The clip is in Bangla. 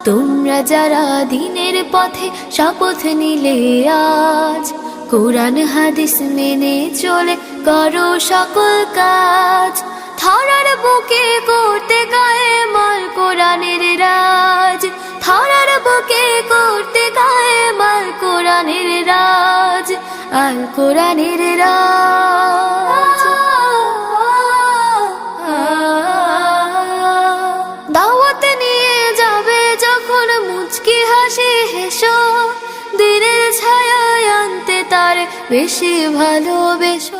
তোমরা যারা দিনের পথে শপথ নিলে আজ, কোরআন হাদিস মেনে চলে করো সকল কাজ। ধরার বুকে করতে কায়েমাল কোরআনের রাজ, ধরার বুকে করতে কায়েমাল কোরআনের রাজ, আল কোরআনের রাজ। দাওয়াত নিয়ে যাবে যখন মুচকি হাসি হেসো, দিনের ছায়ায় আনতে তার বেশি ভালোবেসো।